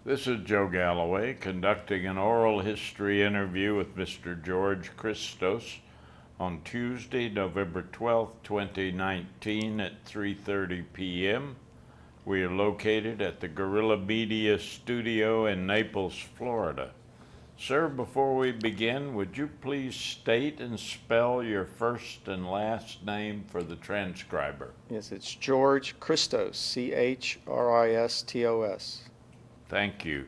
This is Joe Galloway conducting an oral history interview with Mr. George Christos on Tuesday, November 12th, 2019 at 3:30 p.m. We are located at the Guerrilla Media Studio in Naples, Florida. Sir, before we begin, would you please state and spell your first and last name for the transcriber? Yes, it's George Christos, Christos. Thank you.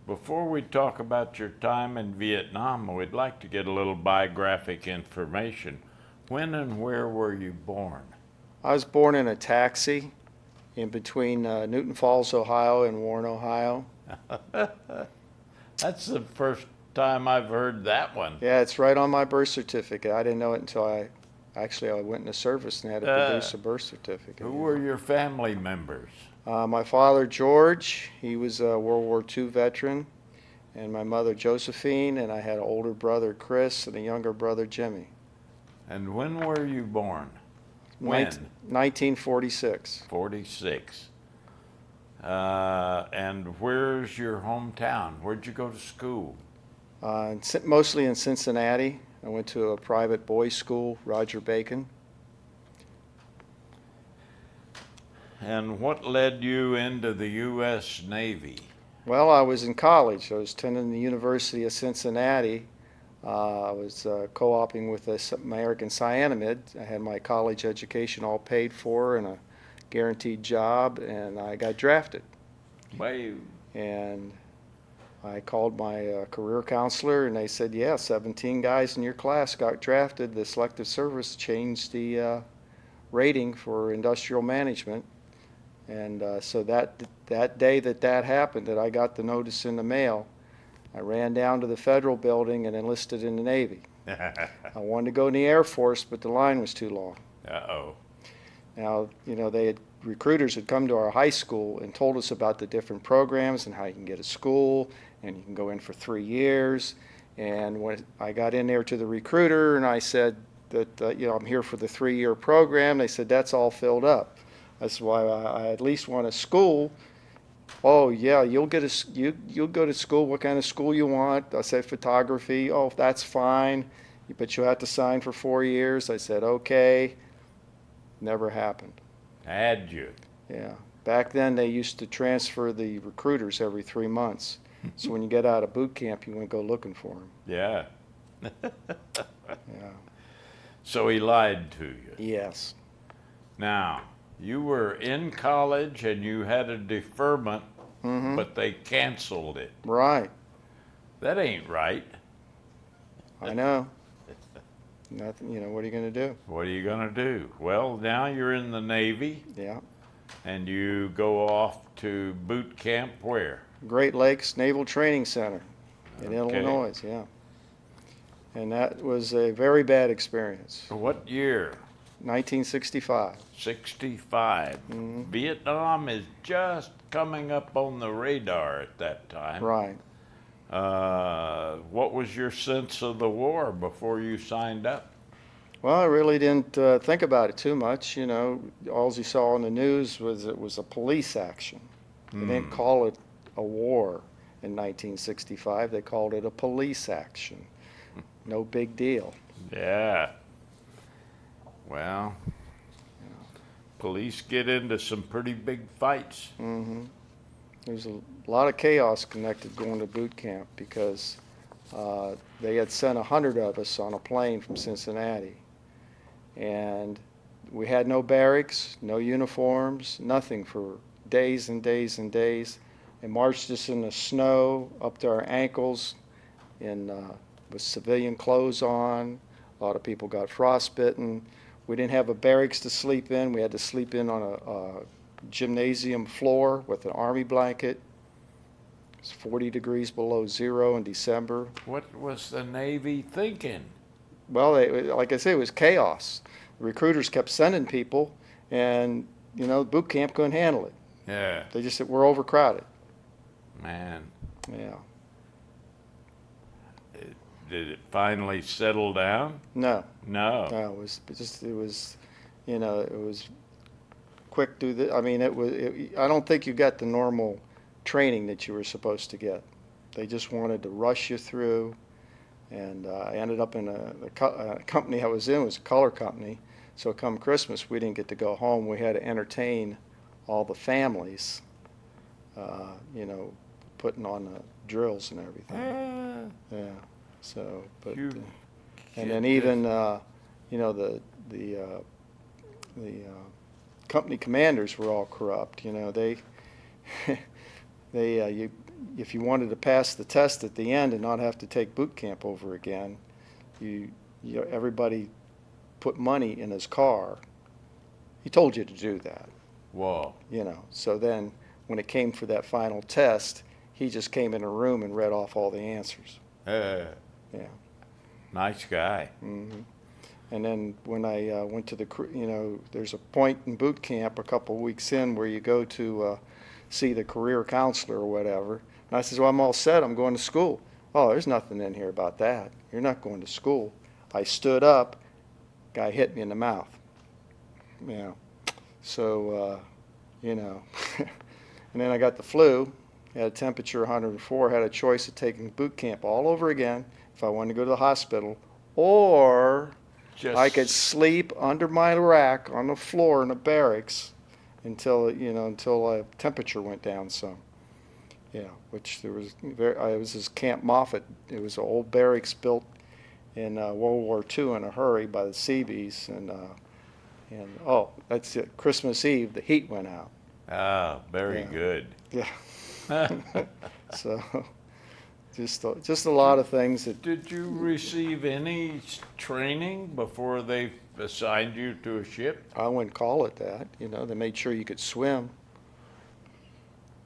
Before we talk about your time in Vietnam, we'd like to get a little biographic information. When and where were you born? I was born in a taxi in between Newton Falls, Ohio and Warren, Ohio. That's the first time I've heard that one. Yeah, it's right on my birth certificate. I didn't know it until I went into service and had to produce a birth certificate. Who were your family members? My father, George, he was a World War II veteran, and my mother, Josephine, and I had an older brother, Chris, and a younger brother, Jimmy. And when were you born? When? 1946. 46. And where's your hometown? Where'd you go to school? Mostly in Cincinnati. I went to a private boys' school, Roger Bacon. And what led you into the U.S. Navy? Well, I was in college. I was attending the University of Cincinnati. I was co-oping with the American Cyanamid. I had my college education all paid for and a guaranteed job, and I got drafted. Wow. And I called my career counselor, and they said, yeah, 17 guys in your class got drafted. The Selective Service changed the rating for industrial management. And so that day that happened, that I got the notice in the mail, I ran down to the federal building and enlisted in the Navy. I wanted to go in the Air Force, but the line was too long. Uh-oh. Now, recruiters had come to our high school and told us about the different programs and how you can get a school, and you can go in for 3 years. And when I got in there to the recruiter and I said that, I'm here for the 3-year program, they said, that's all filled up. That's why I at least want a school. Oh yeah, you'll go to school. What kind of school you want? I said photography. Oh, that's fine, but you'll have to sign for 4 years. I said okay. Never happened. Had you? Yeah. Back then they used to transfer the recruiters every 3 months. So when you get out of boot camp, you want to go looking for them. Yeah. Yeah. So he lied to you. Yes. Now, you were in college and you had a deferment, but they canceled it. Right. That ain't right. I know. Nothing. What are you going to do? What are you going to do? Well, now you're in the Navy. Yeah. And you go off to boot camp where? Great Lakes Naval Training Center in Illinois, yeah. And that was a very bad experience. What year? 1965. 65. Vietnam is just coming up on the radar at that time. Right. What was your sense of the war before you signed up? Well, I really didn't think about it too much. All you saw on the news was it was a police action. They didn't call it a war in 1965. They called it a police action. No big deal. Yeah. Well, police get into some pretty big fights. There's a lot of chaos connected going to boot camp because they had sent 100 of us on a plane from Cincinnati. And we had no barracks, no uniforms, nothing for days and days and days. They marched us in the snow up to our ankles with civilian clothes on. A lot of people got frostbitten. We didn't have a barracks to sleep in. We had to sleep in on a gymnasium floor with an army blanket. It's 40 degrees below zero in December. What was the Navy thinking? Well, like I say, it was chaos. The recruiters kept sending people, and boot camp couldn't handle it. Yeah. They just said, we're overcrowded. Man. Yeah. Did it finally settle down? No. No. No, it was quick. I mean, I don't think you got the normal training that you were supposed to get. They just wanted to rush you through. And I ended up in a company I was in was a color company. So come Christmas, we didn't get to go home. We had to entertain all the families, putting on the drills and everything. Yeah. So, but and then even the company commanders were all corrupt. If you wanted to pass the test at the end and not have to take boot camp over again, everybody put money in his car. He told you to do that. Whoa. So then when it came for that final test, he just came in a room and read off all the answers. Yeah. Nice guy. Mm-hmm. And then when I went to there's a point in boot camp a couple of weeks in where you go to see the career counselor or whatever. And I says, well, I'm all set. I'm going to school. Oh, there's nothing in here about that. You're not going to school. I stood up. Guy hit me in the mouth. Yeah. So, and then I got the flu. Had a temperature 104. Had a choice of taking boot camp all over again if I wanted to go to the hospital, or I could sleep under my rack on the floor in the barracks until temperature went down some. Yeah, which I was this Camp Moffett. It was an old barracks built in World War II in a hurry by the Seabees, and that's it. Christmas Eve, the heat went out. Ah, very good. Yeah. So, just a lot of things that. Did you receive any training before they assigned you to a ship? I wouldn't call it that. They made sure you could swim.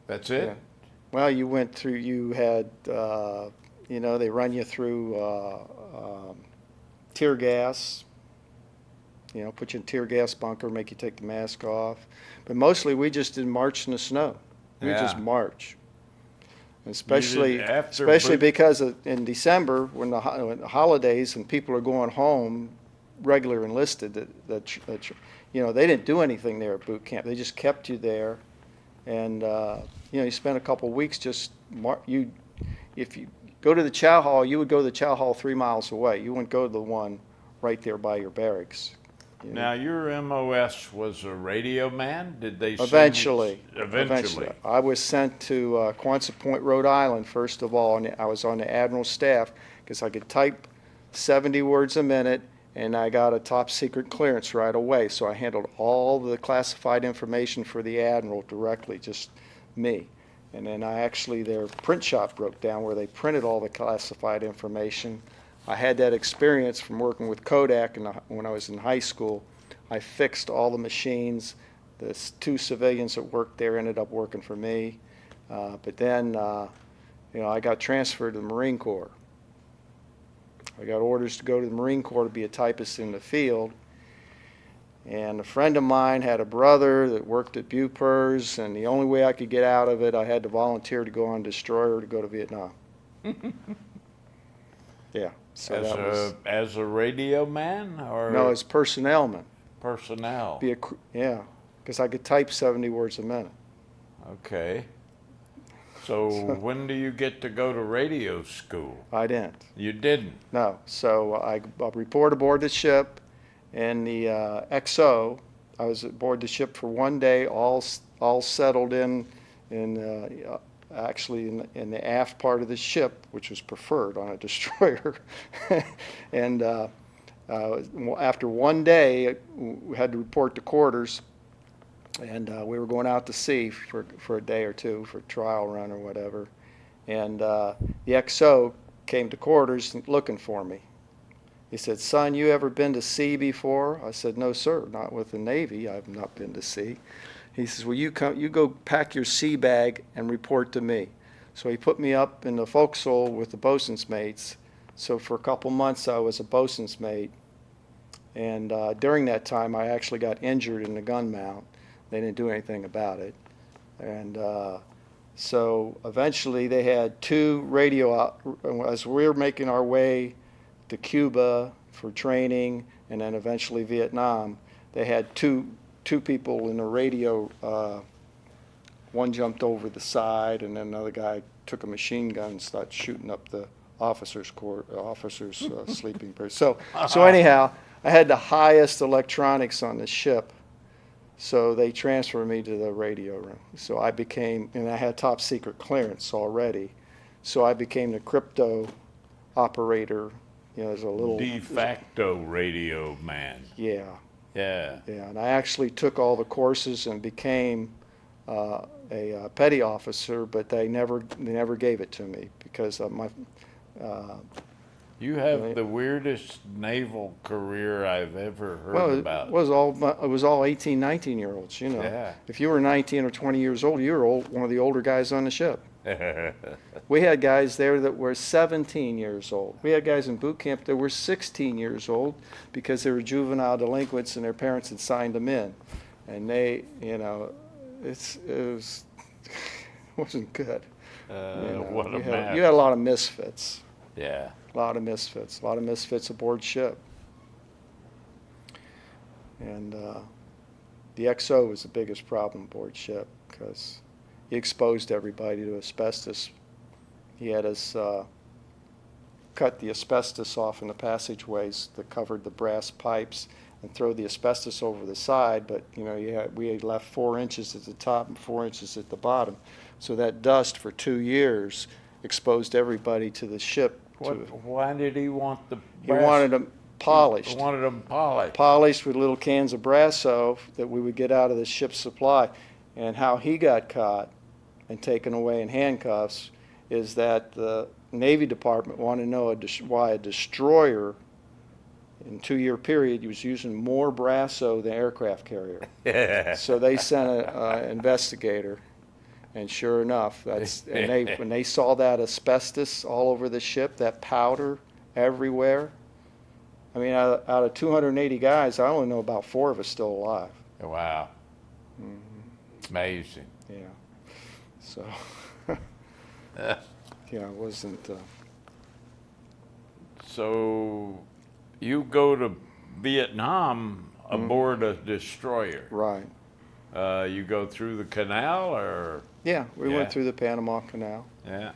That's it? Yeah. Well, you went through. You had, they run you through tear gas. Put you in a tear gas bunker, make you take the mask off. But mostly we just did march in the snow. We just march. Especially because in December, when the holidays and people are going home, regular enlisted, they didn't do anything there at boot camp. They just kept you there, and you spent a couple of weeks just if you go to the chow hall, you would go to the chow hall 3 miles away. You wouldn't go to the one right there by your barracks. Now, your MOS was a radio man? Did they Eventually. Eventually. I was sent to Quonset Point, Rhode Island, first of all, and I was on the Admiral's staff because I could type 70 words a minute, and I got a top secret clearance right away. So I handled all the classified information for the Admiral directly, just me. And then their print shop broke down where they printed all the classified information. I had that experience from working with Kodak when I was in high school. I fixed all the machines. The 2 civilians that worked there ended up working for me. But then, I got transferred to the Marine Corps. I got orders to go to the Marine Corps to be a typist in the field. And a friend of mine had a brother that worked at Bupers, and the only way I could get out of it, I had to volunteer to go on a destroyer to go to Vietnam. Yeah. So as a radio man, or no, as personnel man. Personnel. Because I could type 70 words a minute. Okay. So when do you get to go to radio school? I didn't. You didn't? No. So I report aboard the ship, and the XO. I was aboard the ship for 1 day, all settled in actually in the aft part of the ship, which was preferred on a destroyer. And after 1 day, we had to report to quarters, and we were going out to sea for a day or two for a trial run or whatever. And the XO came to quarters looking for me. He said, "Son, you ever been to sea before?" I said, "No, sir, not with the Navy. I've not been to sea." He says, "Well, you go pack your sea bag and report to me." So he put me up in the forecastle with the bosun's mates. So for a couple months I was a bosun's mate. And during that time I actually got injured in the gun mount. They didn't do anything about it. And so eventually they had 2 radio, as we were making our way to Cuba for training and then eventually Vietnam, they had two people in the radio one jumped over the side, and then another guy took a machine gun and started shooting up the officers' sleeping berth. So anyhow, I had the highest electronics on the ship, so they transferred me to the radio room. So I became, and I had top secret clearance already, so I became the crypto operator. You know, there's a little de facto radio man. Yeah. Yeah. Yeah, and I actually took all the courses and became a petty officer, but they never gave it to me because of my. You have the weirdest naval career I've ever heard about. It was all 18, 19-year-olds. You know, Yeah. If you were 19 or 20 years old, you were one of the older guys on the ship. We had guys there that were 17 years old. We had guys in boot camp that were 16 years old because they were juvenile delinquents and their parents had signed them in, and they, you know, it wasn't good. What a mess. You had a lot of misfits. Yeah. A lot of misfits aboard ship. And the XO was the biggest problem aboard ship because he exposed everybody to asbestos. He had us cut the asbestos off in the passageways that covered the brass pipes and throw the asbestos over the side, but you know, we had left 4 inches at the top and 4 inches at the bottom. So that dust for 2 years exposed everybody to the ship. Why did he want the He wanted them polished. He wanted them polished. Polished with little cans of Brasso that we would get out of the ship's supply. And how he got caught and taken away in handcuffs is that the Navy Department wanted to know why a destroyer in a 2-year period was using more Brasso than aircraft carrier. So they sent an investigator. And sure enough, when they saw that asbestos all over the ship, that powder everywhere, I mean, out of 280 guys, I only know about 4 of us still alive. Wow. Mm-hmm. Amazing. Yeah. So, yeah, it wasn't. So, you go to Vietnam aboard a destroyer. Right. You go through the canal, or? Yeah, we went through the Panama Canal. Yeah.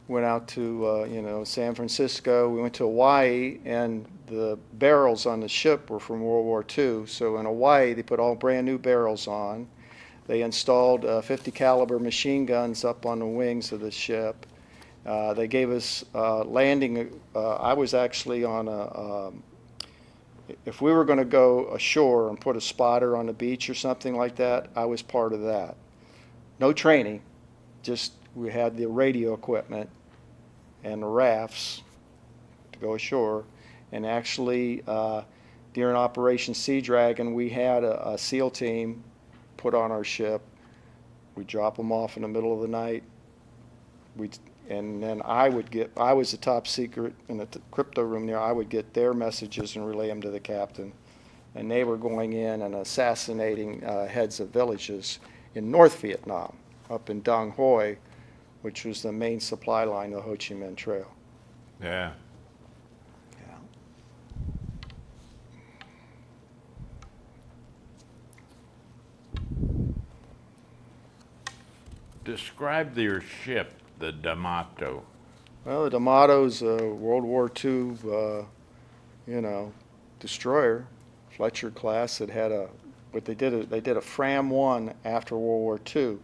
Went out to San Francisco. We went to Hawaii, and the barrels on the ship were from World War II. So in Hawaii, they put all brand new barrels on. They installed 50 caliber machine guns up on the wings of the ship. They gave us landing. I was actually on a. If we were going to go ashore and put a spotter on the beach or something like that, I was part of that. No training, just we had the radio equipment and the rafts to go ashore. And actually, during Operation Sea Dragon, we had a SEAL team put on our ship. We'd drop them off in the middle of the night. And then I was the top secret in the crypto room there. I would get their messages and relay them to the captain. And they were going in and assassinating heads of villages in North Vietnam, up in Dong Hoi, which was the main supply line of the Ho Chi Minh Trail. Yeah. Describe your ship, the Damato. Well, the Damato's a World War II, destroyer, Fletcher Class. It had they did a Fram 1 after World War II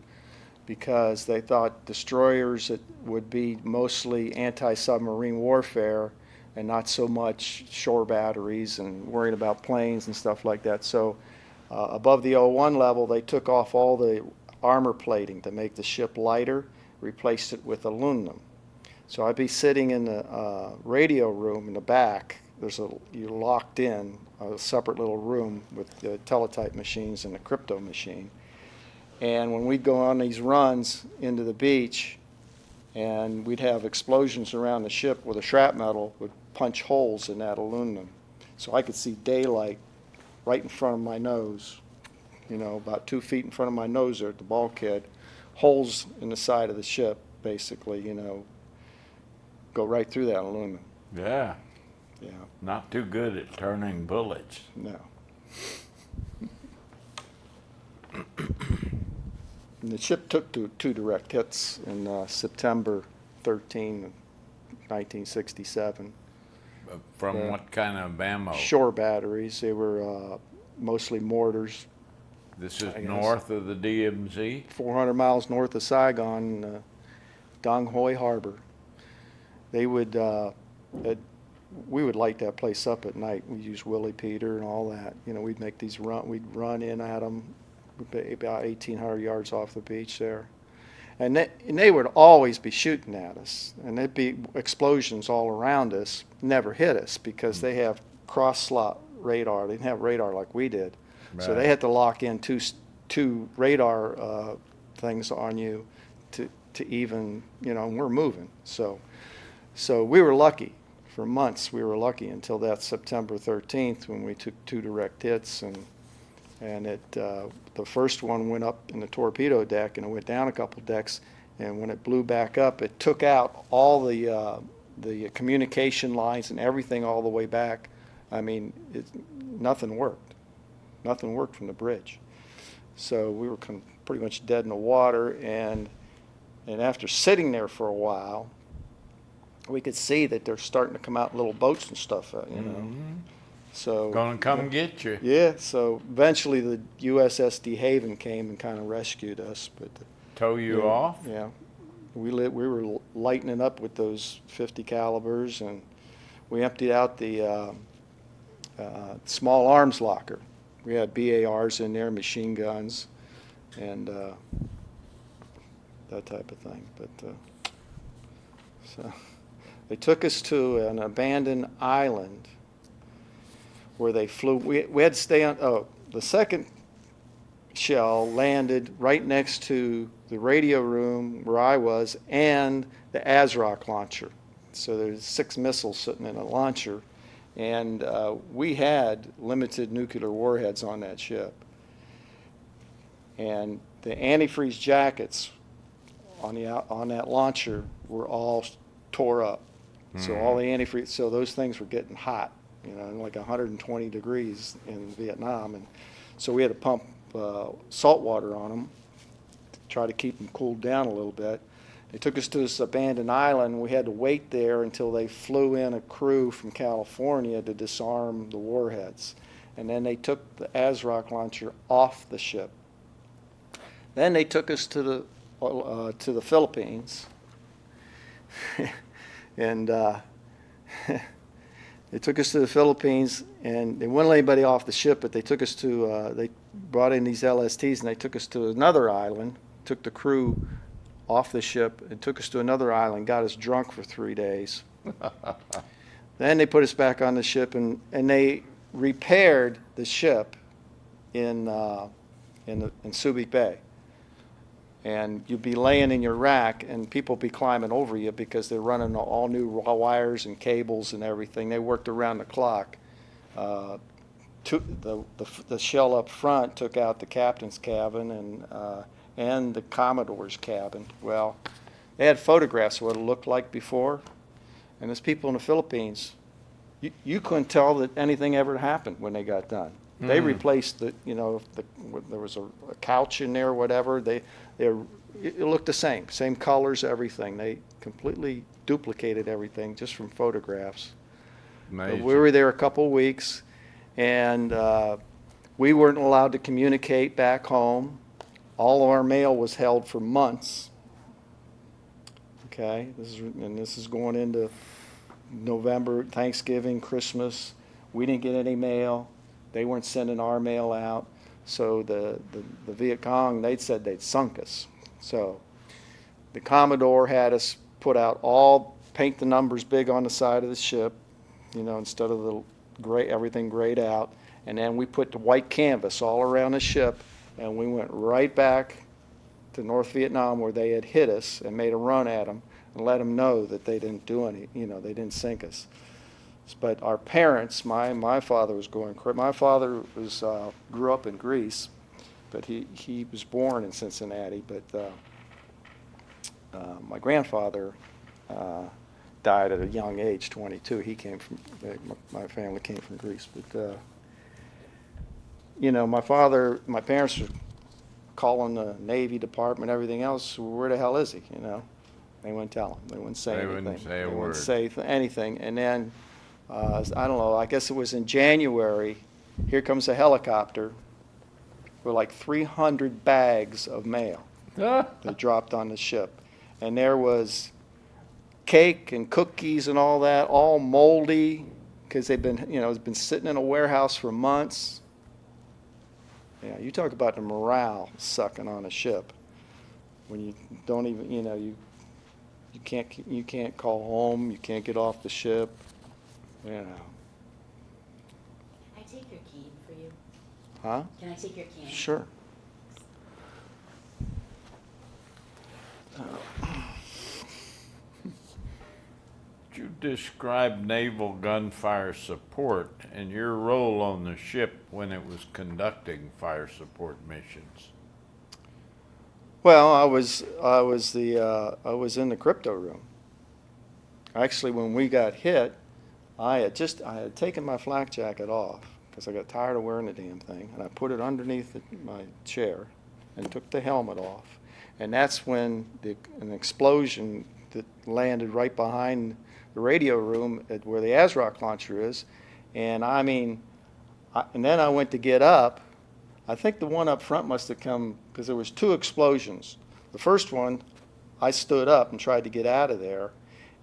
because they thought destroyers would be mostly anti-submarine warfare and not so much shore batteries and worrying about planes and stuff like that. So above the 01 level, they took off all the armor plating to make the ship lighter, replaced it with aluminum. So I'd be sitting in the radio room in the back. You're locked in a separate little room with the teletype machines and the crypto machine. And when we'd go on these runs into the beach, and we'd have explosions around the ship where the shrapnel would punch holes in that aluminum. So I could see daylight right in front of my nose, about 2 feet in front of my nose there at the bulkhead, holes in the side of the ship, basically, go right through that aluminum. Yeah. Yeah. Not too good at turning bullets. No. And the ship took two direct hits in September 13, 1967. From Yeah. what kind of ammo? Shore batteries. They were mostly mortars. This is I guess. north of the DMZ? 400 miles north of Saigon, Dong Hoi Harbor. They would, we would light that place up at night. We used Willie Peter and all that. You know, we'd make these we'd run in at them about 1,800 yards off the beach there. And they would always be shooting at us. And there'd be explosions all around us, never hit us because they have cross-slot radar. They didn't have radar like we did. So they Right. had to lock in two radar things on you to even, you know, and we're moving. So we were lucky. For months we were lucky until that September 13th when we took two direct hits, and the first one went up in the torpedo deck and it went down a couple decks, and when it blew back up it took out all the communication lines and everything all the way back. I mean, nothing worked. Nothing worked from the bridge. So we were pretty much dead in the water, and after sitting there for a while, we could see that they're starting to come out little boats and stuff, you know. Mhm. So Gonna come get you. yeah, so eventually the USS De Haven came and kind of rescued us, but Tow you yeah, off? Yeah, we were lightening up with those 50 calibers, and we emptied out the small arms locker. We had BARs in there, machine guns, and that type of thing. But so they took us to an abandoned island where they flew. We had to stay on. Oh, the second shell landed right next to the radio room where I was and the ASROC launcher. So there's 6 missiles sitting in a launcher. And we had limited nuclear warheads on that ship. And the antifreeze jackets on that launcher were all tore up. So all the antifreeze, so those things were getting hot, you know, like 120 degrees in Vietnam. And so we had to pump salt water on them to try to keep them cooled down a little bit. They took us to this abandoned island. We had to wait there until they flew in a crew from California to disarm the warheads. And then they took the ASROC launcher off the ship. Then they took us to the Philippines. And they took us to the Philippines, and they wouldn't let anybody off the ship, but they took us to, they brought in these LSTs, and they took us to another island, took the crew off the ship and took us to another island, got us drunk for 3 days. Then they put us back on the ship, and they repaired the ship in Subic Bay. And you'd be laying in your rack, and people be climbing over you because they're running all new wires and cables and everything. They worked around the clock. The shell up front took out the captain's cabin and the Commodore's cabin. Well, they had photographs of what it looked like before, and there's people in the Philippines, you couldn't tell that anything ever happened when they got done. They replaced there was a couch in there or whatever, it looked the same colors, everything. They completely duplicated everything just from photographs. Amazing. We were there a couple weeks, and we weren't allowed to communicate back home. All of our mail was held for months. Okay, this is going into November, Thanksgiving, Christmas. We didn't get any mail. They weren't sending our mail out. So the Viet Cong, they said they'd sunk us. So the Commodore had us paint the numbers big on the side of the ship, you know, instead of the gray, everything grayed out. And then we put the white canvas all around the ship, and we went right back to North Vietnam where they had hit us and made a run at them and let them know that they didn't do any, you know, they didn't sink us. But our parents, my father was going crazy. My father grew up in Greece, but he was born in Cincinnati. But my grandfather died at a young age, 22. He came from, my family came from Greece. But, you know, my parents were calling the Navy Department, everything else, where the hell is he, you know? They wouldn't tell him. They wouldn't say They anything. wouldn't say a They word. wouldn't say anything. And then, I don't know, I guess it was in January, here comes a helicopter with like 300 bags of mail that dropped on the ship. And there was cake and cookies and all that, all moldy, because they've been, you know, it's been sitting in a warehouse for months. Yeah, you talk about the morale sucking on a ship when you don't even, you know, you can't call home, you can't get off the ship, you know. Can I take your cane for you? Huh? Can I take your cane? Sure. Could you describe naval gunfire support and your role on the ship when it was conducting fire support missions? Well, I was in the crypto room. Actually, when we got hit, I had taken my flak jacket off because I got tired of wearing the damn thing, and I put it underneath my chair and took the helmet off. And that's when an explosion that landed right behind the radio room where the ASROC launcher is. And I mean, and then I went to get up. I think the one up front must have come because there was two explosions. The first one, I stood up and tried to get out of there.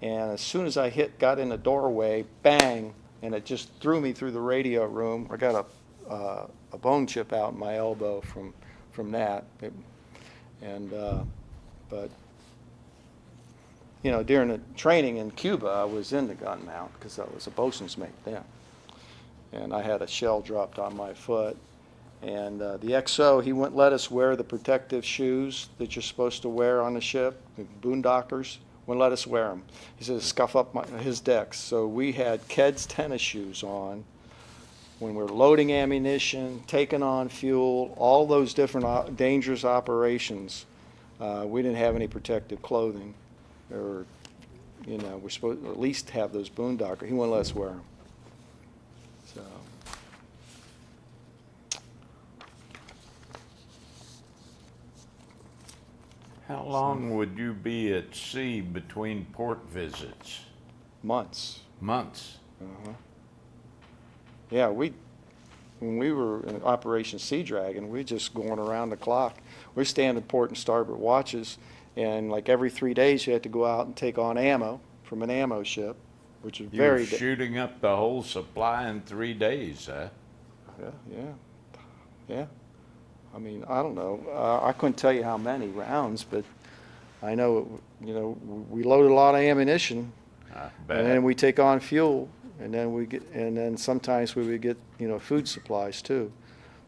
And as soon as I got in the doorway, bang, and it just threw me through the radio room. I got a bone chip out in my elbow from that. But you know, during the training in Cuba, I was in the gun mount because I was a bosun's mate then. And I had a shell dropped on my foot. And the XO, he wouldn't let us wear the protective shoes that you're supposed to wear on the ship, the boondockers, wouldn't let us wear them. He said, scuff up his decks. So we had Ked's tennis shoes on when we're loading ammunition, taking on fuel, all those different dangerous operations. We didn't have any protective clothing. Or, you know, we're supposed to at least have those boondockers. He wouldn't let us wear them. So. How long would you be at sea between port visits? Months. Months. Uh-huh. Yeah, when we were in Operation Sea Dragon, we just going around the clock. We're standing port and starboard watches, and like every 3 days you had to go out and take on ammo from an ammo ship, which is You were shooting up the whole supply in 3 days, huh? Yeah. I mean, I don't know. I couldn't tell you how many rounds, but I know, you know, we loaded a lot of ammunition, I bet. and then we take on fuel, and then sometimes we would get, you know, food supplies too.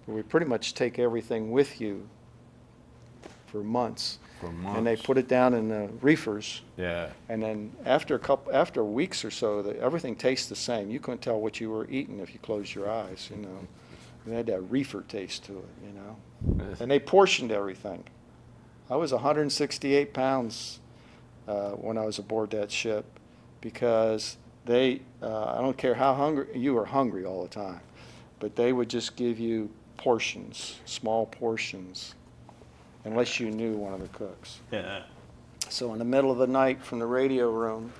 But we pretty much take everything with you for months. For months. And they put it down in the reefers. Yeah. And then after weeks or so, everything tastes the same. You couldn't tell what you were eating if you closed your eyes, you know. It had that reefer taste to it, you know. And they portioned everything. I was 168 pounds when I was aboard that ship because I don't care how hungry, you were hungry all the time, but they would just give you portions, small portions, unless you knew one of the cooks. Yeah. So in the middle of the night from the radio room,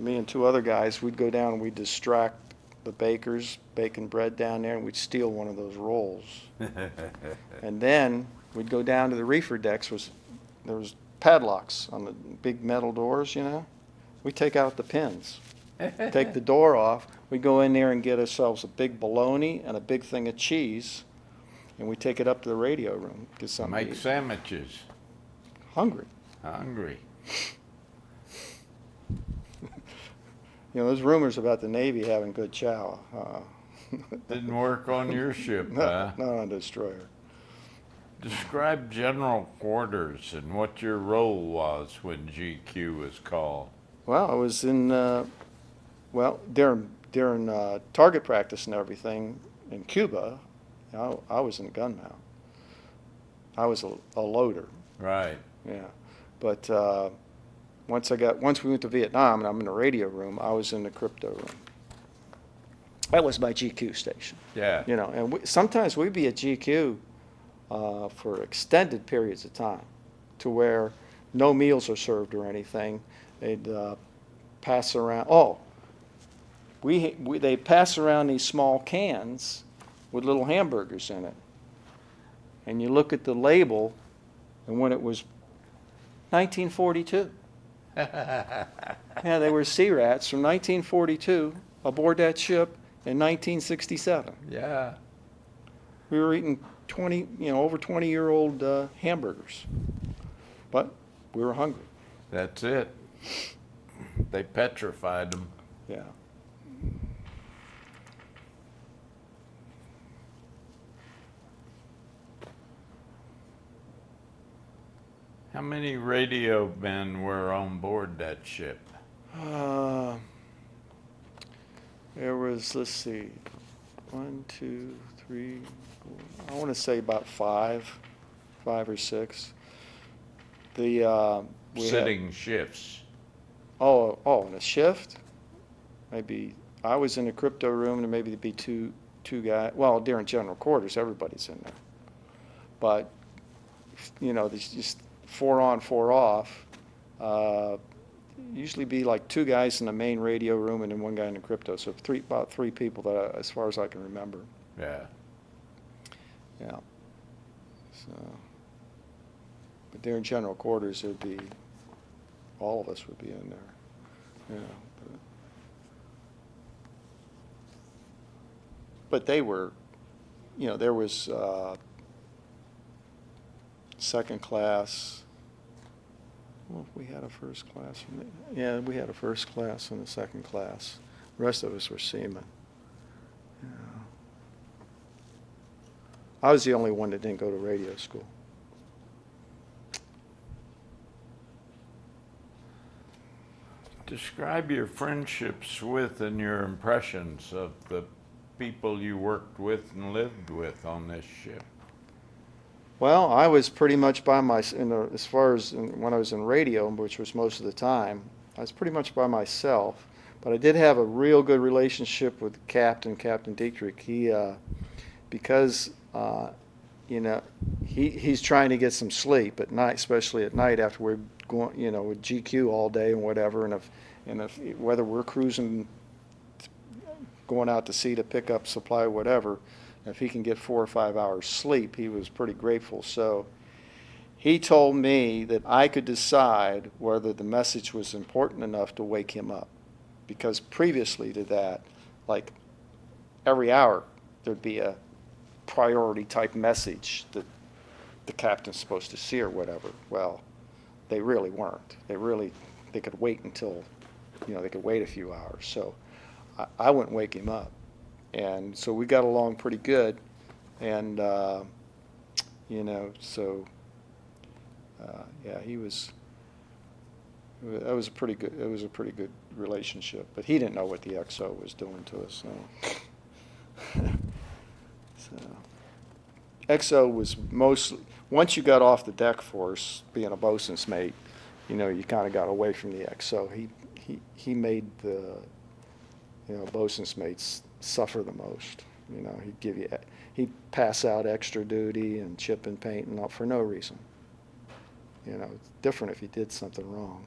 me and two other guys, we'd go down and we'd distract the bakers baking bread down there, and we'd steal one of those rolls. And then we'd go down to the reefer decks. There was padlocks on the big metal doors, you know. We'd take out the pins, take the door off. We'd go in there and get ourselves a big bologna and a big thing of cheese, and we'd take it up to the radio room, get something to Make eat. sandwiches. Hungry. Hungry. You know, there's rumors about the Navy having good chow. Didn't work on your ship, huh? Not on a destroyer. Describe general quarters and what your role was when GQ was called. Well, I was in, during target practice and everything in Cuba, I was in the gun mount. I was a loader, Right. yeah. But once we went to Vietnam and I'm in the radio room, I was in the crypto room. That was my GQ station. Yeah. You know, and sometimes we'd be at GQ for extended periods of time, to where no meals are served or anything. They'd pass around. Oh, they pass around these small cans with little hamburgers in it, and you look at the label, and when it was 1942. Yeah, they were sea rats from 1942 aboard that ship in 1967. Yeah. We were eating over 20-year-old hamburgers, but we were hungry. That's it. They petrified them. Yeah. How many radio men were on board that ship? There was, let's see, 1, 2, 3, 4. I want to say about 5 or 6. We Sitting shifts. In a shift, maybe I was in the crypto room, and maybe there'd be two guys. Well, during general quarters, everybody's in there, but there's just 4 on, 4 off. Usually be like 2 guys in the main radio room and then 1 guy in the crypto. So about 3 people as far as I can remember. Yeah. Yeah. So, but during general quarters, there'd be all of us would be in there. Yeah. But they were, there was second class. Well, we had a first class. Yeah, we had a first class and a second class. The rest of us were seamen. Yeah. I was the only one that didn't go to radio school. Describe your friendships with and your impressions of the people you worked with and lived with on this ship. Well, I was pretty much by myself, as far as when I was in radio, which was most of the time, I was pretty much by myself. But I did have a real good relationship with Captain Dietrich. He, because, he's trying to get some sleep at night, especially at night after we're going, with GQ all day and whatever. And if whether we're cruising, going out to sea to pick up supply, whatever, if he can get 4 or 5 hours sleep, he was pretty grateful. So he told me that I could decide whether the message was important enough to wake him up. Because previously to that, like every hour, there'd be a priority type message that the captain's supposed to see or whatever. Well, they really weren't. They could wait until, they could wait a few hours. So I wouldn't wake him up. And so we got along pretty good. And, yeah, it was a pretty good relationship. But he didn't know what the XO was doing to us. So XO was mostly, once you got off the deck force, being a bosun's mate, you kind of got away from the XO. He made the, bosun's mates suffer the most. He'd pass out extra duty and chip and paint and all for no reason. It's different if you did something wrong.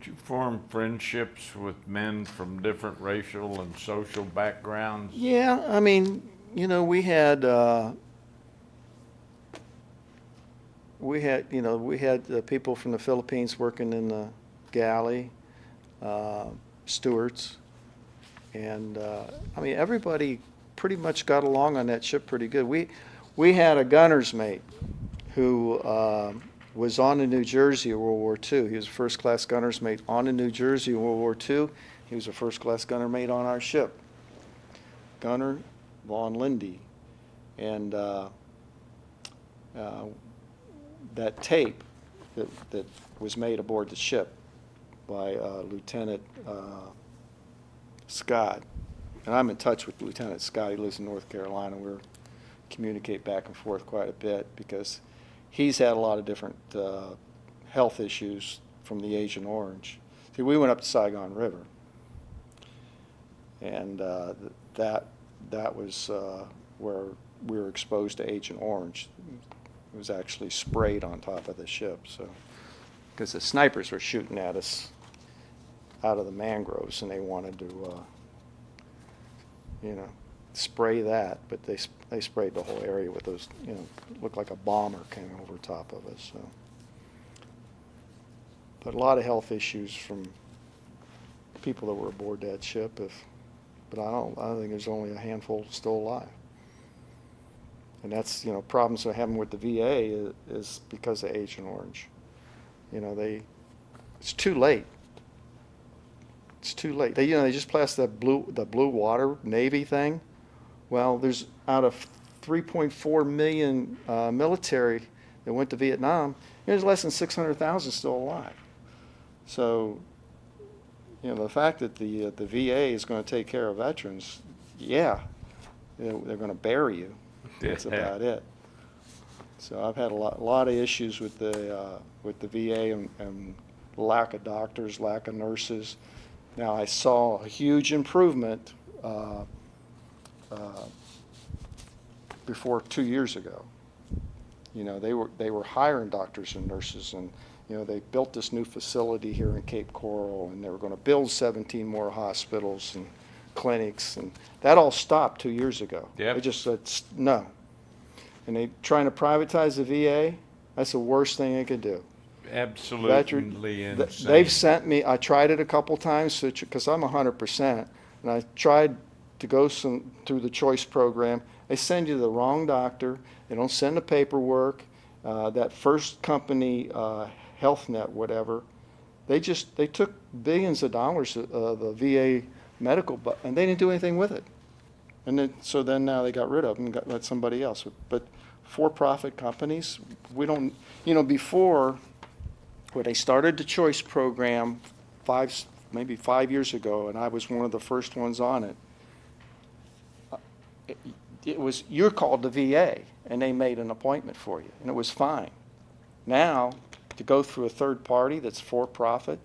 Did you form friendships with men from different racial and social backgrounds? Yeah, I mean, we had people from the Philippines working in the galley, stewards, and I mean, everybody pretty much got along on that ship pretty good. We had a gunner's mate who was on the New Jersey in World War II. He was a first-class gunner's mate on the New Jersey in World War II. He was a first-class gunner mate on our ship, Gunner Von Lindy. And that tape that was made aboard the ship by Lieutenant Scott, and I'm in touch with Lieutenant Scott. He lives in North Carolina. We communicate back and forth quite a bit because he's had a lot of different health issues from the Agent Orange. See, we went up the Saigon River, and that was where we were exposed to Agent Orange. It was actually sprayed on top of the ship, so because the snipers were shooting at us out of the mangroves, and they wanted to, spray that, but they sprayed the whole area with those, looked like a bomber came over top of us. So, but a lot of health issues from people that were aboard that ship. But I don't think there's only a handful still alive. And that's, problems they're having with the VA is because of Agent Orange. It's too late. It's too late. They just passed the blue water Navy thing. Well, there's out of 3.4 million military that went to Vietnam, there's less than 600,000 still alive. So, the fact that the VA is going to take care of veterans, yeah, they're going to bury you. That's about it. So I've had a lot of issues with the VA and lack of doctors, lack of nurses. Now I saw a huge improvement before 2 years ago. They were hiring doctors and nurses, and they built this new facility here in Cape Coral, and they were going to build 17 more hospitals and clinics, and that all stopped 2 years ago. Yep. They just said no. And they trying to privatize the VA. That's the worst thing they could do. Absolutely insane. They've sent me. I tried it a couple times because I'm 100%, and I tried to go through the choice program. They send you the wrong doctor. They don't send the paperwork. That first company, Health Net, whatever, they took billions of dollars of the VA medical, and they didn't do anything with it. And then now they got rid of them and let somebody else. But for-profit companies, we don't, before, when they started the choice program maybe 5 years ago, and I was one of the first ones on it, you're called the VA, and they made an appointment for you, and it was fine. Now, to go through a third party that's for-profit,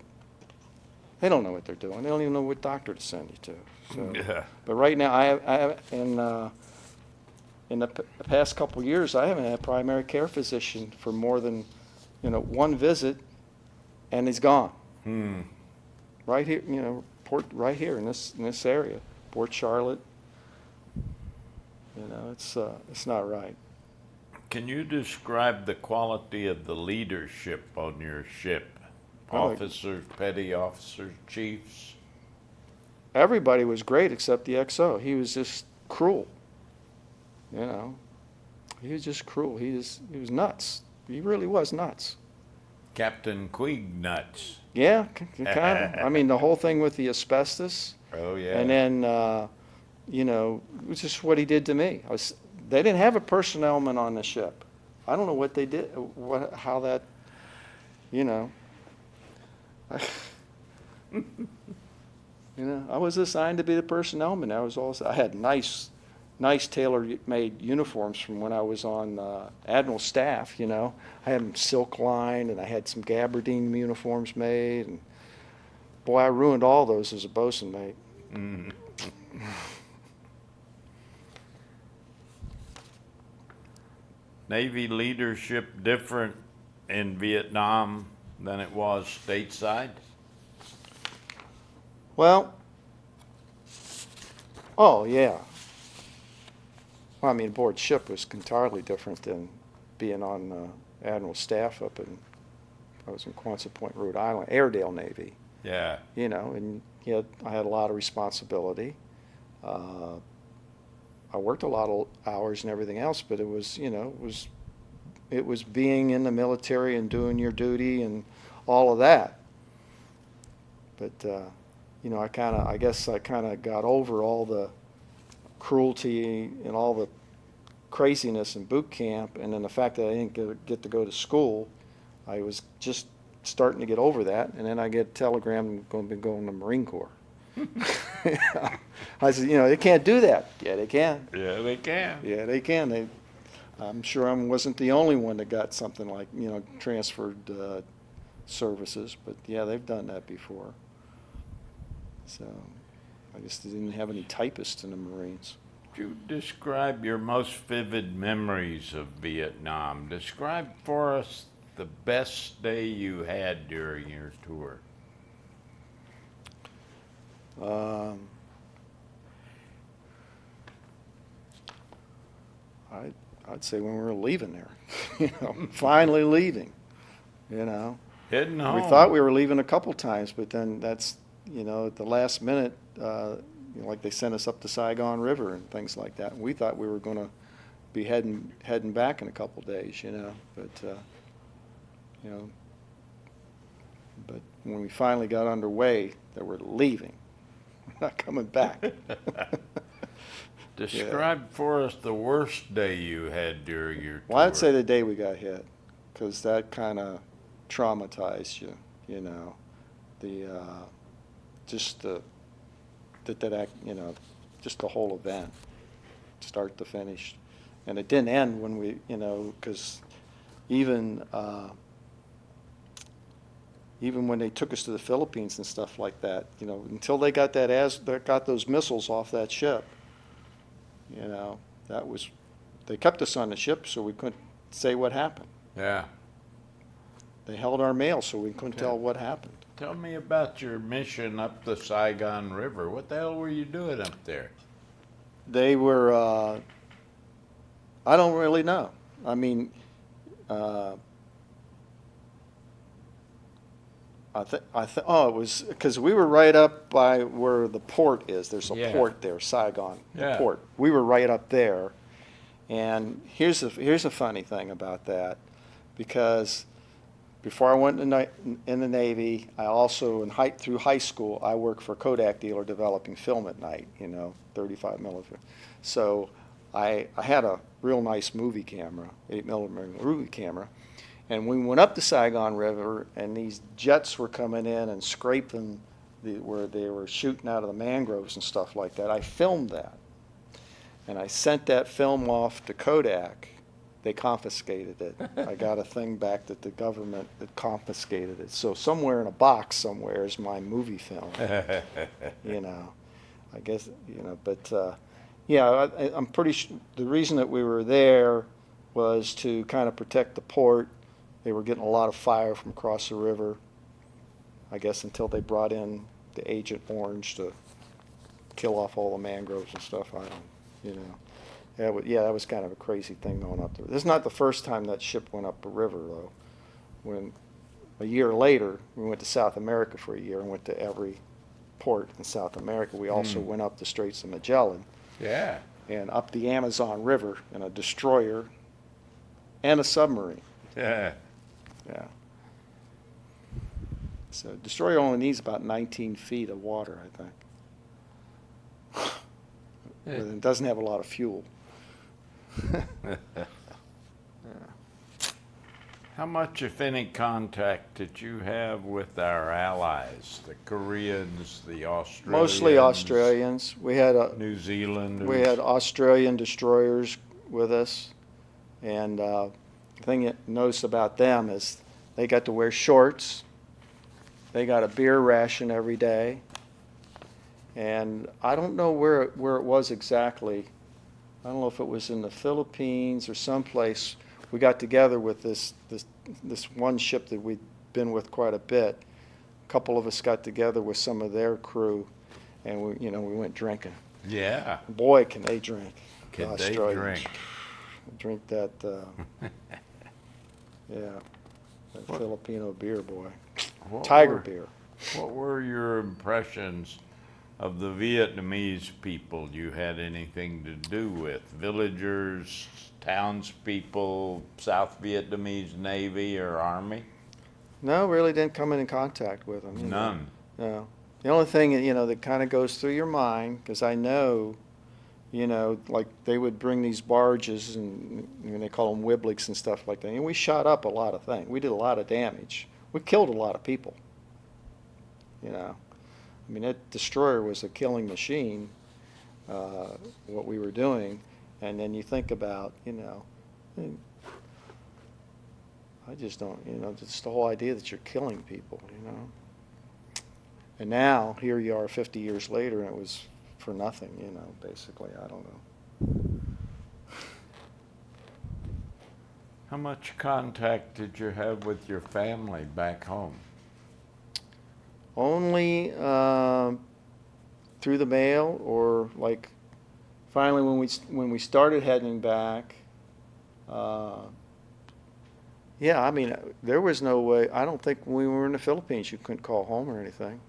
they don't know what they're doing. They don't even know what doctor to send you to. So, Yeah. But right now, I have in the past couple of years, I haven't had a primary care physician for more than, one visit, and he's gone. Right here, right here in this area, Port Charlotte. It's not right. Can you describe the quality of the leadership on your ship? Officers, petty officers, chiefs? Everybody was great except the XO. He was just cruel. He was just cruel. He was nuts. He really was nuts. Captain Queeg nuts. Yeah, kind of. I mean, the whole thing with the asbestos. Oh, yeah. And then, it was just what he did to me. They didn't have a personnelman on the ship. I don't know what they did, how that, I was assigned to be the personnelman. I had nice tailor-made uniforms from when I was on Admiral staff. I had them silk lined, and I had some gabardine uniforms made. And boy, I ruined all those as a bosun mate. Mm. Navy leadership different in Vietnam than it was stateside? Well, oh yeah. Well, I mean, aboard ship was entirely different than being on Admiral staff I was in Quonset Point, Rhode Island, Airedale Navy. Yeah. And I had a lot of responsibility. I worked a lot of hours and everything else, but it was being in the military and doing your duty and all of that. But I guess I kind of got over all the cruelty and all the craziness in boot camp, and then the fact that I didn't get to go to school. I was just starting to get over that, and then I get a telegram I'm going to be going to the Marine Corps. I said, they can't do that. Yeah, they can. Yeah, they can. Yeah, they can. I'm sure I wasn't the only one that got something like, transferred services, but yeah, they've done that before. So I guess they didn't have any typists in the Marines. you describe your most vivid memories of Vietnam? Describe for us the best day you had during your tour. I'd say when we were leaving there, finally leaving, Heading home. We thought we were leaving a couple times, but then that's, at the last minute, like they sent us up the Saigon River and things like that. And we thought we were going to be heading back in a couple days, but but when we finally got underway, that we're leaving, we're not coming back. Describe for us the worst day you had during your tour. Well, I'd say the day we got hit, because that kind of traumatized you, just the just the whole event, start to finish, and it didn't end when we, because even when they took us to the Philippines and stuff like that, until they got got those missiles off that ship. They kept us on the ship so we couldn't say what happened. Yeah. They held our mail so we couldn't tell what happened. Tell me about your mission up the Saigon River. What the hell were you doing up there? They were, I don't really know. I mean, it was because we were right up by where the port is. There's a port there, Saigon, the port. We were right up there. And here's a funny thing about that, because before I went in the Navy, I also, through high school, I worked for a Kodak dealer developing film at night, 35 millimeter. So I had a real nice movie camera, 8 millimeter movie camera. And we went up the Saigon River, and these jets were coming in and scraping where they were shooting out of the mangroves and stuff like that. I filmed that. And I sent that film off to Kodak. They confiscated it. I got a thing back that the government had confiscated it. So somewhere in a box somewhere is my movie film. I guess, but I'm pretty sure the reason that we were there was to kind of protect the port. They were getting a lot of fire from across the river, I guess, until they brought in the Agent Orange to kill off all the mangroves and stuff. That was kind of a crazy thing going up there. This is not the first time that ship went up a river, though. When a year later, we went to South America for a year and went to every port in South America. We also went up the Straits of Magellan. Yeah. And up the Amazon River in a destroyer and a submarine. Yeah. Yeah. So destroyer only needs about 19 feet of water, I think. It doesn't have a lot of fuel. How much, if any, contact did you have with our allies, the Koreans, the Australians? Mostly Australians. We had New Zealanders. We had Australian destroyers with us, and the thing you notice about them is they got to wear shorts. They got a beer ration every day, and I don't know where it was exactly. I don't know if it was in the Philippines or someplace. We got together with this one ship that we'd been with quite a bit. A couple of us got together with some of their crew, and we went drinking. Yeah. Boy, can they drink. Can they drink? Drink that, that Filipino beer, boy. Tiger beer. What were your impressions of the Vietnamese people you had anything to do with? Villagers, townspeople, South Vietnamese Navy or Army? No, really didn't come in contact with them. None. No. The only thing, that kind of goes through your mind, because I know, like they would bring these barges and they call them wibliks and stuff like that. And we shot up a lot of things. We did a lot of damage. We killed a lot of people. That destroyer was a killing machine, what we were doing. And then you think about, I just don't, just the whole idea that you're killing people, And now, here you are 50 years later, and it was for nothing, basically. I don't know. How much contact did you have with your family back home? Only through the mail, or like finally when we started heading back. Yeah, I mean, there was no way. I don't think when we were in the Philippines you couldn't call home or anything.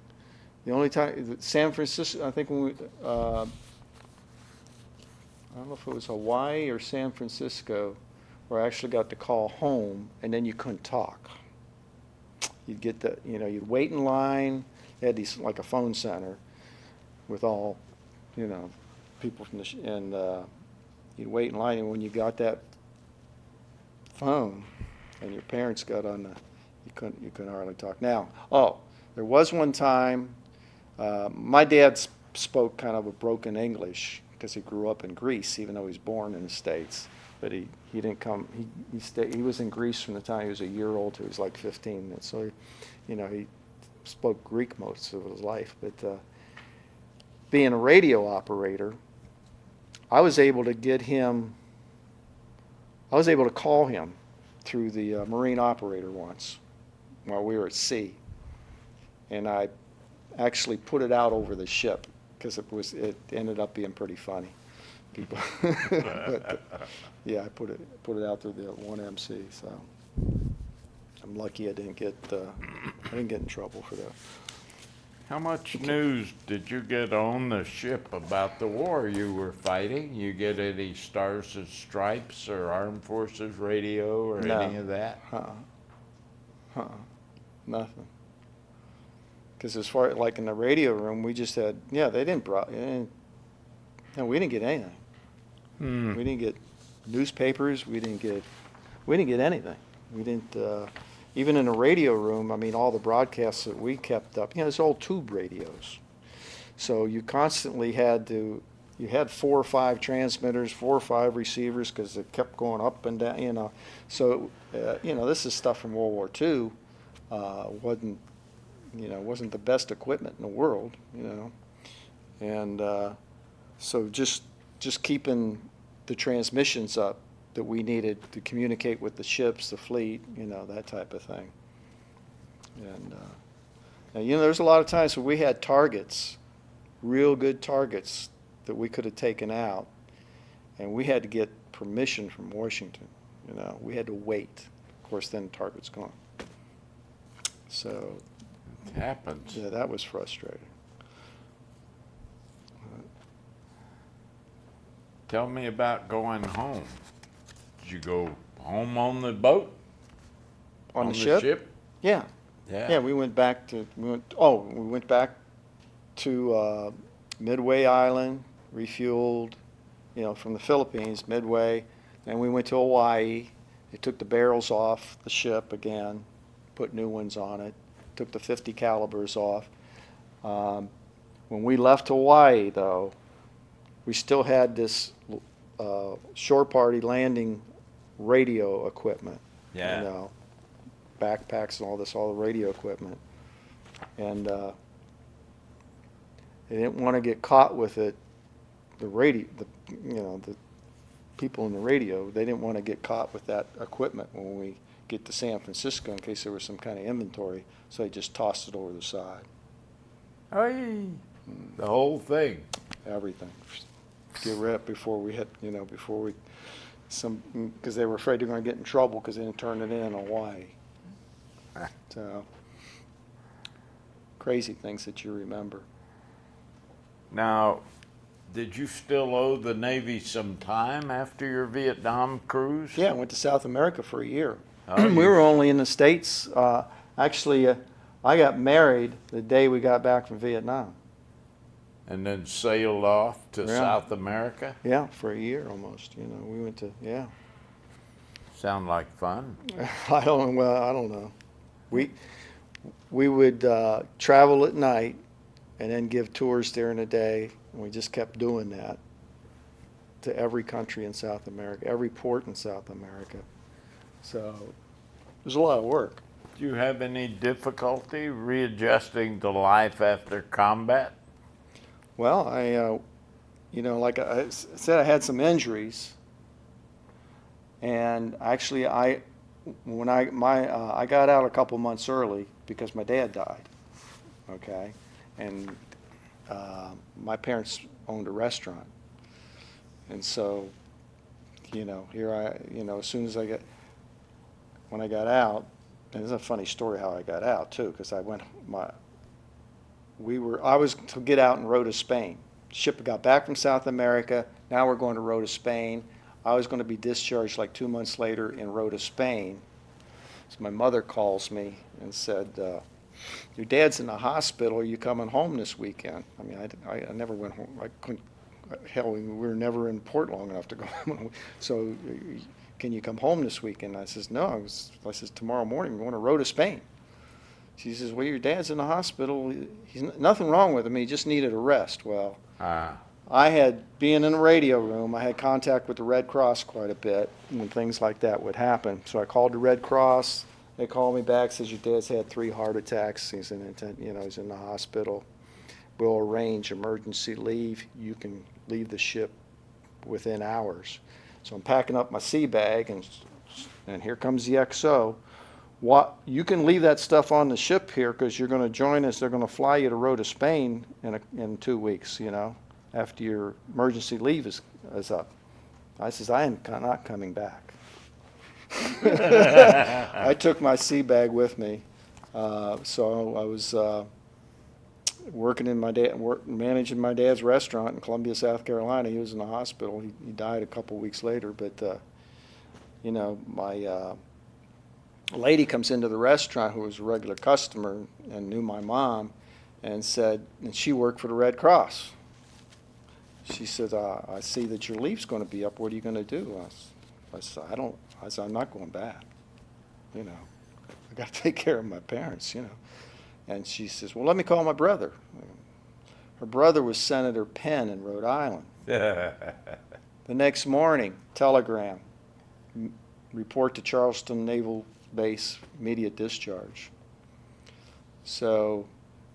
The only time, San Francisco, I think when we, I don't know if it was Hawaii or San Francisco, where I actually got to call home, and then you couldn't talk. You'd get the, you'd wait in line. They had these, like a phone center with all, people from and you'd wait in line, and when you got that phone and your parents got on you couldn't hardly talk. Now, there was one time, my dad spoke kind of a broken English because he grew up in Greece, even though he was born in the States. But he didn't come. He was in Greece from the time he was a year old to he was like 15. And so, he spoke Greek most of his life. But being a radio operator, I was able to call him through the Marine operator once while we were at sea, and I actually put it out over the ship because it ended up being pretty funny. People, but, yeah, I put it out through the 1MC. So I'm lucky I didn't get in trouble for that. How much news did you get on the ship about the war you were fighting? You get any Stars and Stripes or Armed Forces radio or any of that? Nothing. Because as far like in the radio room, we just had we didn't get anything. We didn't get newspapers. We didn't get anything. We didn't. Even in the radio room, I mean, all the broadcasts that we kept up, it's all tube radios. So you constantly you had 4 or 5 transmitters, 4 or 5 receivers, because it kept going up and down, So, this is stuff from World War II. Wasn't the best equipment in the world, And so just keeping the transmissions up that we needed to communicate with the ships, the fleet, that type of thing. And there's a lot of times when we had targets, real good targets that we could have taken out, and we had to get permission from Washington. We had to wait. Of course, then the target's gone. So it happens. Yeah, that was frustrating. Tell me about going home. Did you go home on the boat? On the ship? Yeah. Yeah, we went back to Midway Island, refueled, from the Philippines, Midway. Then we went to Hawaii. They took the barrels off the ship again, put new ones on it, took the 50 calibers off. When we left Hawaii, though, we still had this shore party landing radio equipment. Yeah. Backpacks and all the radio equipment. And they didn't want to get caught with it. The people in the radio, they didn't want to get caught with that equipment when we get to San Francisco in case there was some kind of inventory. So they just tossed it over the side. Hey, the whole thing. Everything. Get rid of it before we hit, because they were afraid they were going to get in trouble because they didn't turn it in Hawaii. So, crazy things that you remember. Now, did you still owe the Navy some time after your Vietnam cruise? Yeah, I went to South America for a year. Oh, We were only in the States. Actually, I got married the day we got back from Vietnam. And then sailed off to South America? Yeah, for a year almost. We went to, Sound like fun. I don't know. We would travel at night and then give tours during the day, and we just kept doing that to every country in South America, every port in South America. So it was a lot of work. Do you have any difficulty readjusting to life after combat? Well, like I said, I had some injuries, and actually, I got out a couple months early because my dad died. Okay, and my parents owned a restaurant, and so, here as soon as when I got out, and it's a funny story how I got out too, because I was to get out and row to Spain. Ship got back from South America. Now we're going to row to Spain. I was going to be discharged like 2 months later and row to Spain. So my mother calls me and said, "Your dad's in the hospital. Are you coming home this weekend?" I mean, I never went home. I couldn't. Hell, we were never in port long enough to go home. So, can you come home this weekend? I says, "No." I says, "Tomorrow morning we're going to row to Spain." She says, "Well, your dad's in the hospital. He's nothing wrong with him. He just needed a rest." Well, I had, being in the radio room, I had contact with the Red Cross quite a bit when things like that would happen. So I called the Red Cross. They called me back, says your dad's had 3 heart attacks. He's in the hospital. We'll arrange emergency leave. You can leave the ship within hours. So I'm packing up my sea bag, and here comes the XO. You can leave that stuff on the ship here because you're going to join us. They're going to fly you to row to Spain in 2 weeks, after your emergency leave is up. I says, I am not coming back. I took my sea bag with me. So I was working in managing my dad's restaurant in Columbia, South Carolina. He was in the hospital. He died a couple weeks later. But, my lady comes into the restaurant who was a regular customer and knew my mom and she worked for the Red Cross. She said, "I see that your leave's going to be up. What are you going to do?" I said, I'm not going back. I got to take care of my parents, And she says, "Well, let me call my brother." Her brother was Senator Penn in Rhode Island. The next morning, telegram, report to Charleston Naval Base, immediate discharge. So,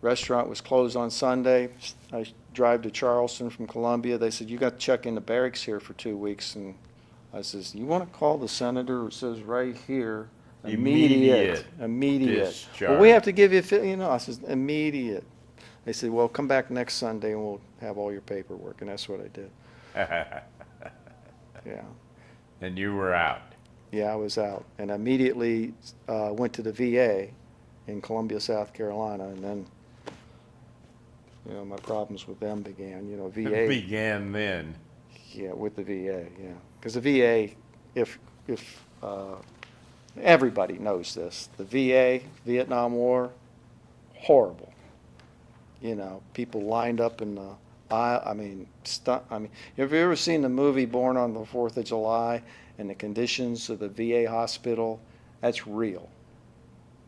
restaurant was closed on Sunday. I drive to Charleston from Columbia. They said, "You got to check in the barracks here for 2 weeks." And I says, "You want to call the senator?" It says right here, immediate. Discharge. Well, we have to give you, I says, immediate. They said, "Well, come back next Sunday and we'll have all your paperwork." And that's what I did. Yeah. And you were out. Yeah, I was out, and immediately went to the VA in Columbia, South Carolina, and then, my problems with them began. VA Began then. Yeah, with the VA, yeah, because the VA, if everybody knows this, the VA, Vietnam War, horrible. People lined up in the aisle. Have you ever seen the movie Born on the 4th of July? And the conditions of the VA hospital, that's real.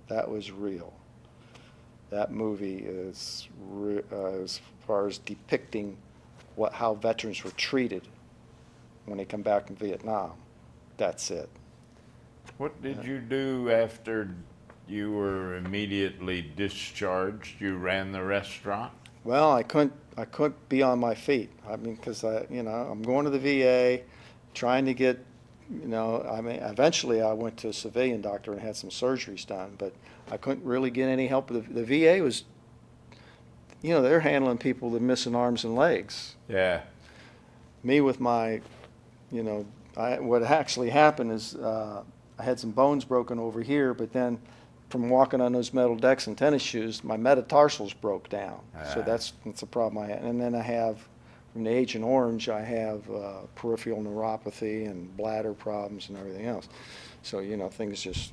That was real. That movie is, as far as depicting how veterans were treated when they come back from Vietnam, that's it. What did you do after you were immediately discharged? You ran the restaurant? Well, I couldn't be on my feet. Because I'm going to the VA, trying to get. Eventually I went to a civilian doctor and had some surgeries done, but I couldn't really get any help. The VA was, they're handling people that are missing arms and legs. Yeah. Me with my, what actually happened is I had some bones broken over here, but then from walking on those metal decks and tennis shoes, my metatarsals broke down. So that's a problem I had. And then I have, from the Agent Orange, I have peripheral neuropathy and bladder problems and everything else. So, things just...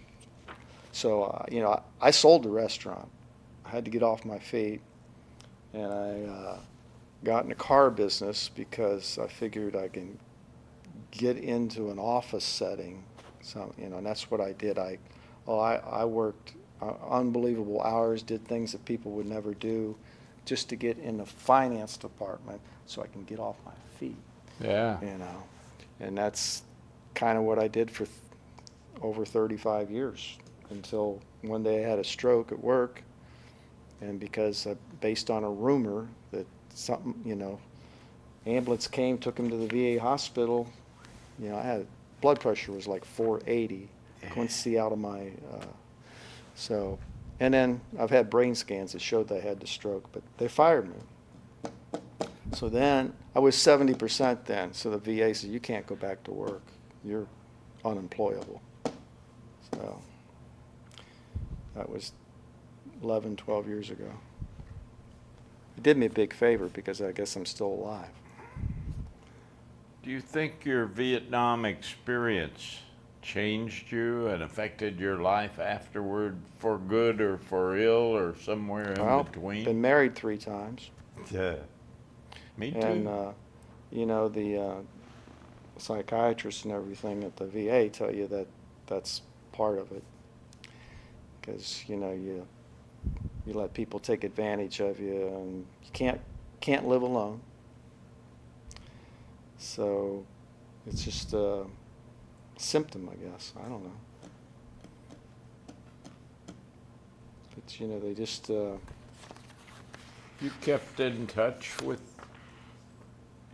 So, I sold the restaurant. I had to get off my feet. And I got in the car business because I figured I can get into an office setting. So, and that's what I did. I worked unbelievable hours, did things that people would never do just to get in the finance department so I can get off my feet. Yeah. And that's kind of what I did for over 35 years until one day I had a stroke at work, and because based on a rumor that something, Ambulance came, took him to the VA hospital. You know, I had blood pressure was like 480. Couldn't see out of my, and then I've had brain scans that showed that I had the stroke, but they fired me. So then I was 70% then. So the VA said, you can't go back to work. You're unemployable. So that was 11, 12 years ago. It did me a big favor because I guess I'm still alive. Do you think your Vietnam experience changed you and affected your life afterward for good or for ill or somewhere in between? Been married 3 times. Yeah. Me too. And, you know, the psychiatrists and everything at the VA tell you that that's part of it. Because, you know, you let people take advantage of you, and you can't live alone. So it's just a symptom, I guess. I don't know. But, you know, they just... You kept in touch with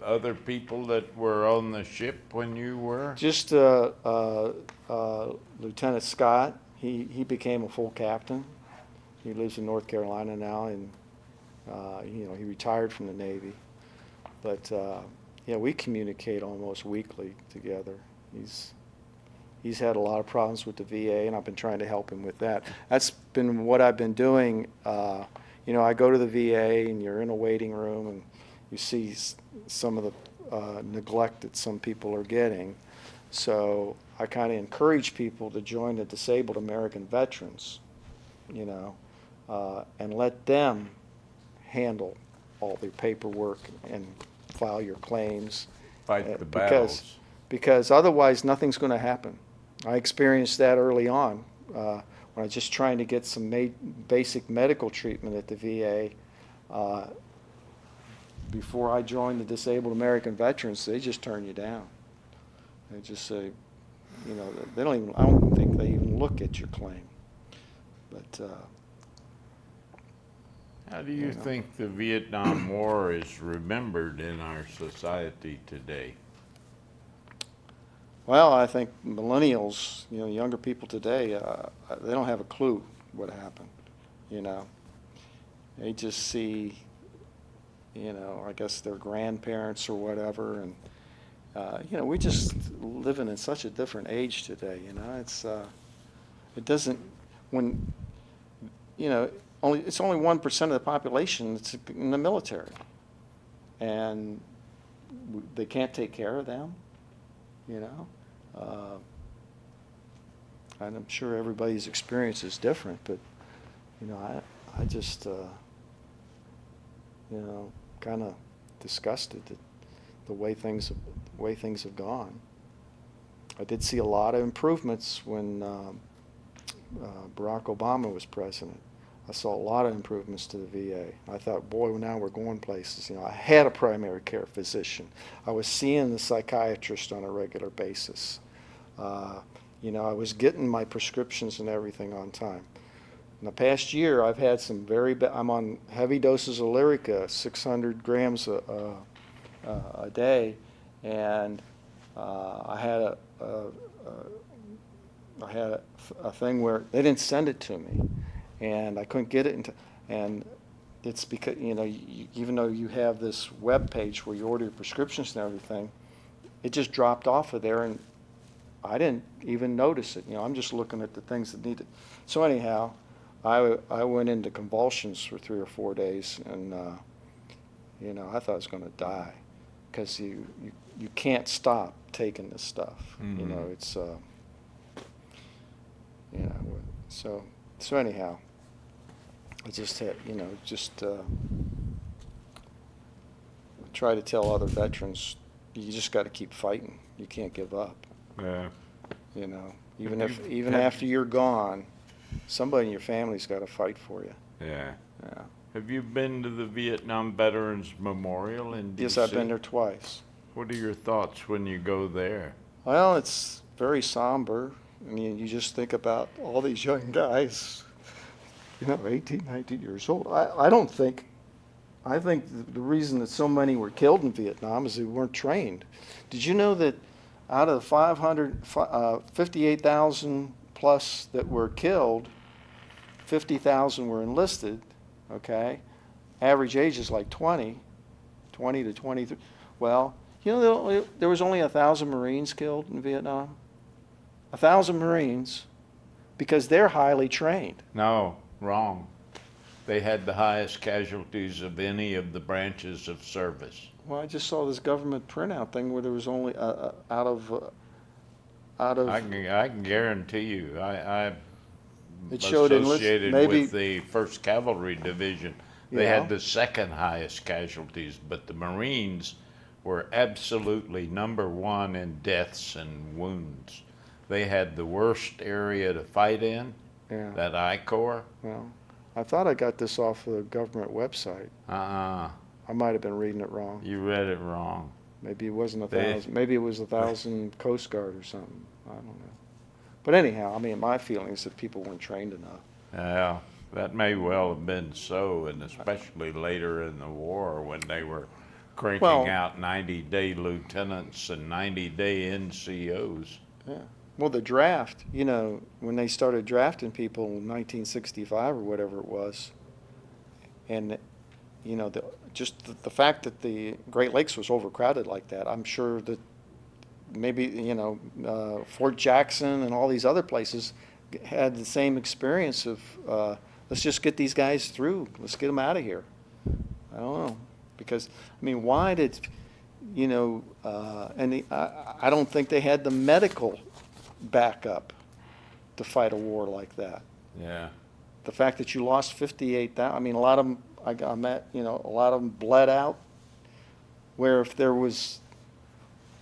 other people that were on the ship when you were? Just Lieutenant Scott, he became a full captain. He lives in North Carolina now, and you know, he retired from the Navy. But yeah, we communicate almost weekly together. He's had a lot of problems with the VA, and I've been trying to help him with that. That's been what I've been doing. You know, I go to the VA, and you're in a waiting room, and you see some of the neglect that some people are getting. So I kind of encourage people to join the Disabled American Veterans, you know, and let them handle all the paperwork and file your claims. Fight the battles. Because otherwise nothing's going to happen. I experienced that early on when I was just trying to get some basic medical treatment at the VA. Before I joined the Disabled American Veterans, they just turn you down. They just say, you know, they don't even, I don't think they even look at your claim. But how do you think the Vietnam War is remembered in our society today? Well, I think millennials, you know, younger people today, they don't have a clue what happened, you know. They just see, you know, I guess their grandparents or whatever, and, you know, we're just living in such a different age today, you know. It's, it doesn't, when, you know, it's only 1% of the population that's in the military, and they can't take care of them, you know. And I'm sure everybody's experience is different, but, you know, I just, you know, kind of disgusted at the way things have gone. I did see a lot of improvements when Barack Obama was president. I saw a lot of improvements to the VA. I thought, boy, now we're going places. You know, I had a primary care physician. I was seeing the psychiatrist on a regular basis. You know, I was getting my prescriptions and everything on time. In the past year, I've had some very bad, I'm on heavy doses of Lyrica, 600 grams a day, and I had a thing where they didn't send it to me, and I couldn't get it and it's because, you know, even though you have this web page where you order your prescriptions and everything, it just dropped off of there, and I didn't even notice it. You know, I'm just looking at the things that need it. So anyhow, I went into convulsions for 3 or 4 days, and you know, I thought I was going to die, because you can't stop taking this stuff. Mm-hmm. You know, it's you know, so anyhow, I just had, you know, try to tell other veterans, you just got to keep fighting. You can't give up. Yeah. You know, even after you're gone, somebody in your family's got to fight for you. Yeah. Yeah. Have you been to the Vietnam Veterans Memorial in D.C.? Yes, I've been there twice. What are your thoughts when you go there? Well, it's very somber. I mean, you just think about all these young guys, you know, 18, 19 years old. I don't think I think the reason that so many were killed in Vietnam is they weren't trained. Did you know that out of the 58,000 plus that were killed, 50,000 were enlisted, okay? Average age is like 20 to 23. Well, you know, there was only 1,000 Marines killed in Vietnam. 1,000 Marines, because they're highly trained. No, wrong. They had the highest casualties of any of the branches of service. Well, I just saw this government printout thing where there was only out of. I can guarantee you, I'm It showed associated maybe. with the 1st Cavalry Division. They Yeah. had the 2nd highest casualties, but the Marines were absolutely #1 in deaths and wounds. They had the worst area to fight in, Yeah. that I Corps. Well, I thought I got this off the government website. I might have been reading it wrong. You read it wrong. Maybe it wasn't They- 1,000. Maybe it was 1,000 Coast Guard or something. I don't know. But anyhow, I mean, my feeling is that people weren't trained enough. Yeah, that may well have been so, and especially later in the war when they were cranking Well- out 90-day lieutenants and 90-day NCOs. Yeah. Well, the draft, you know, when they started drafting people in 1965 or whatever it was, and, you know, the fact that the Great Lakes was overcrowded like that, I'm sure that maybe, you know, Fort Jackson and all these other places had the same experience of, let's just get these guys through. Let's get them out of here. I don't know. Because, I mean, why did, you know, I don't think they had the medical backup to fight a war like that. Yeah. The fact that you lost 58,000, I mean, a lot of them, I met, you know, a lot of them bled out, where if there was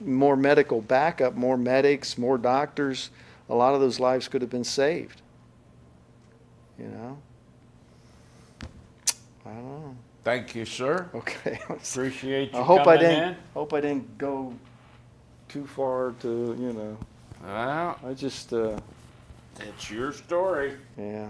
more medical backup, more medics, more doctors, a lot of those lives could have been saved. You know? I don't know. Thank you, sir. Okay. Appreciate you I hope coming hope I didn't go too far to, you know, in. Well, I just, it's your story. yeah.